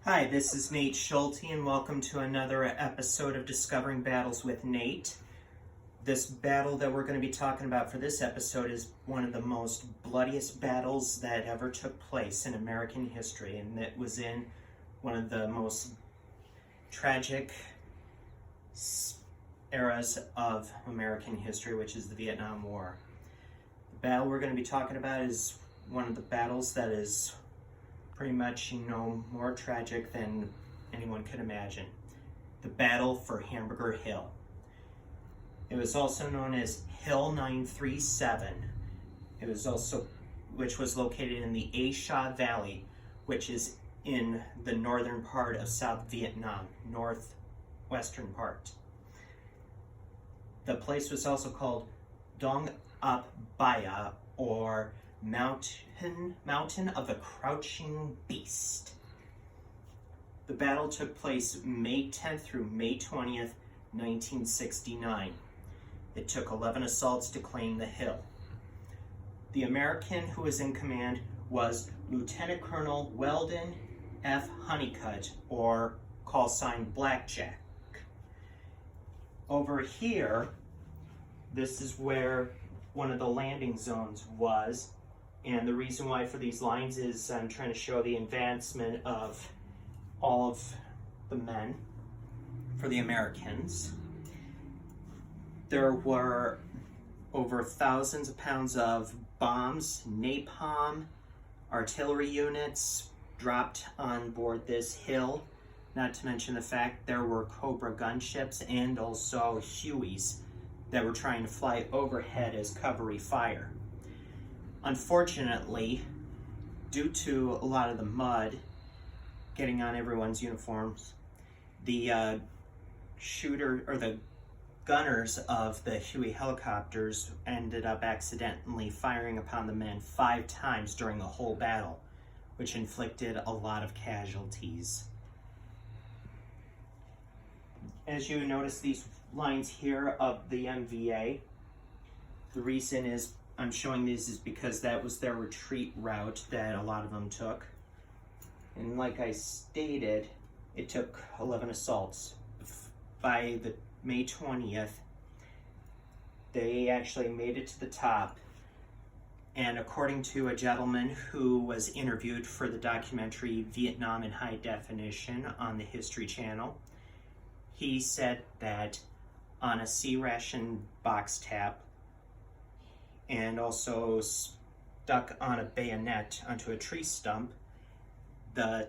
Hi, this is Nate Schulte, and welcome to another episode of Discovering Battles with Nate. This battle that we're going to be talking about for this episode is one of the most bloodiest battles that ever took place in American history, and it was in one of the most tragic eras of American history, which is the Vietnam War. The battle we're going to be talking about is one of the battles that is pretty much, more tragic than anyone could imagine. The battle for Hamburger Hill. It was also known as Hill 937. Which was located in the A Sha Valley, which is in the northern part of South Vietnam, northwestern part. The place was also called Dong Ap Baya, or Mountain of the Crouching Beast. The battle took place May 10th through May 20th, 1969. It took 11 assaults to claim the hill. The American who was in command was Lieutenant Colonel Weldon F. Honeycutt, or call sign Blackjack. Over here, this is where one of the landing zones was. And the reason why for these lines is I'm trying to show the advancement of all of the men for the Americans. There were over thousands of pounds of bombs, napalm, artillery units dropped on board this hill, not to mention the fact there were Cobra gunships and also Hueys that were trying to fly overhead as cover fire. Unfortunately, due to a lot of the mud getting on everyone's uniforms, the gunners of the Huey helicopters ended up accidentally firing upon the men 5 times during the whole battle, which inflicted a lot of casualties. As you notice these lines here of the MVA, the reason is I'm showing these is because that was their retreat route that a lot of them took. And like I stated, it took 11 assaults. By the May 20th, they actually made it to the top. And according to a gentleman who was interviewed for the documentary Vietnam in High Definition on the History Channel, he said that on a C ration box tap, and also stuck on a bayonet onto a tree stump, the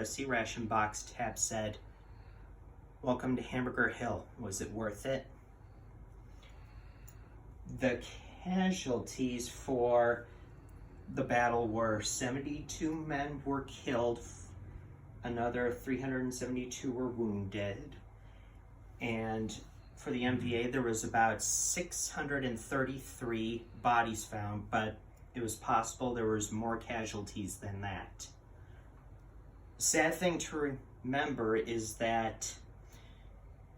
C ration box tab said, "Welcome to Hamburger Hill. Was it worth it?" The casualties for the battle were 72 men were killed, another 372 were wounded, and for the MVA, there was about 633 bodies found, but it was possible there was more casualties than that. Sad thing to remember is that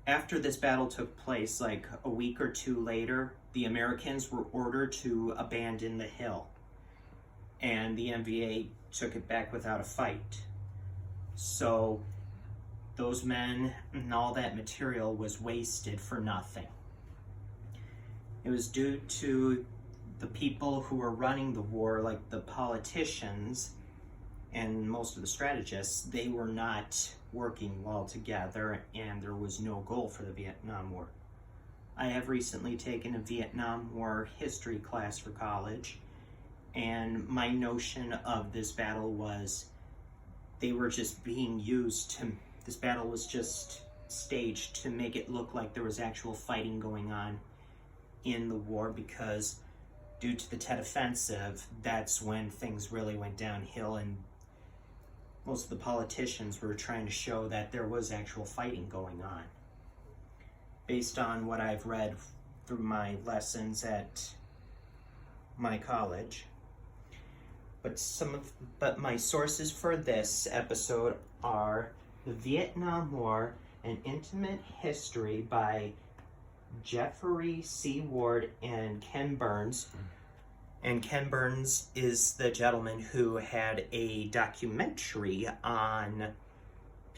after this battle took place, like a week or two later, the Americans were ordered to abandon the hill, and the MVA took it back without a fight. So those men and all that material was wasted for nothing. It was due to the people who were running the war, like the politicians and most of the strategists. They were not working well together, and there was no goal for the Vietnam War. I have recently taken a Vietnam War history class for college, and my notion of this battle was they were just being used to this battle was just staged to make it look like there was actual fighting going on in the war, because due to the Tet Offensive, that's when things really went downhill, and most of the politicians were trying to show that there was actual fighting going on. Based on what I've read through my lessons at my college. But my sources for this episode are The Vietnam War, An Intimate History by Jeffrey C. Ward and Ken Burns, And Ken Burns is the gentleman who had a documentary on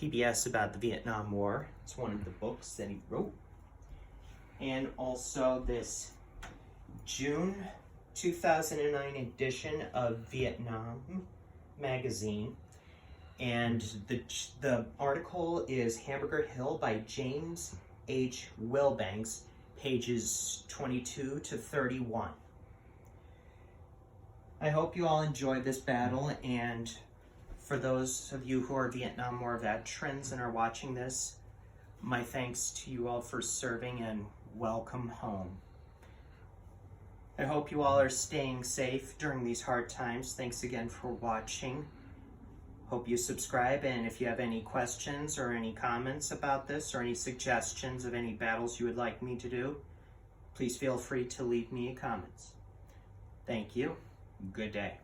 PBS about the Vietnam War. It's one of the books that he wrote. And also this June 2009 edition of Vietnam magazine. And the article is Hamburger Hill by James H. Wilbanks, pages 22 to 31. I hope you all enjoyed this battle, and for those of you who are Vietnam War veterans and are watching this, my thanks to you all for serving and welcome home. I hope you all are staying safe during these hard times. Thanks again for watching. Hope you subscribe, and if you have any questions or any comments about this or any suggestions of any battles you would like me to do, please feel free to leave me comments. Thank you. Good day.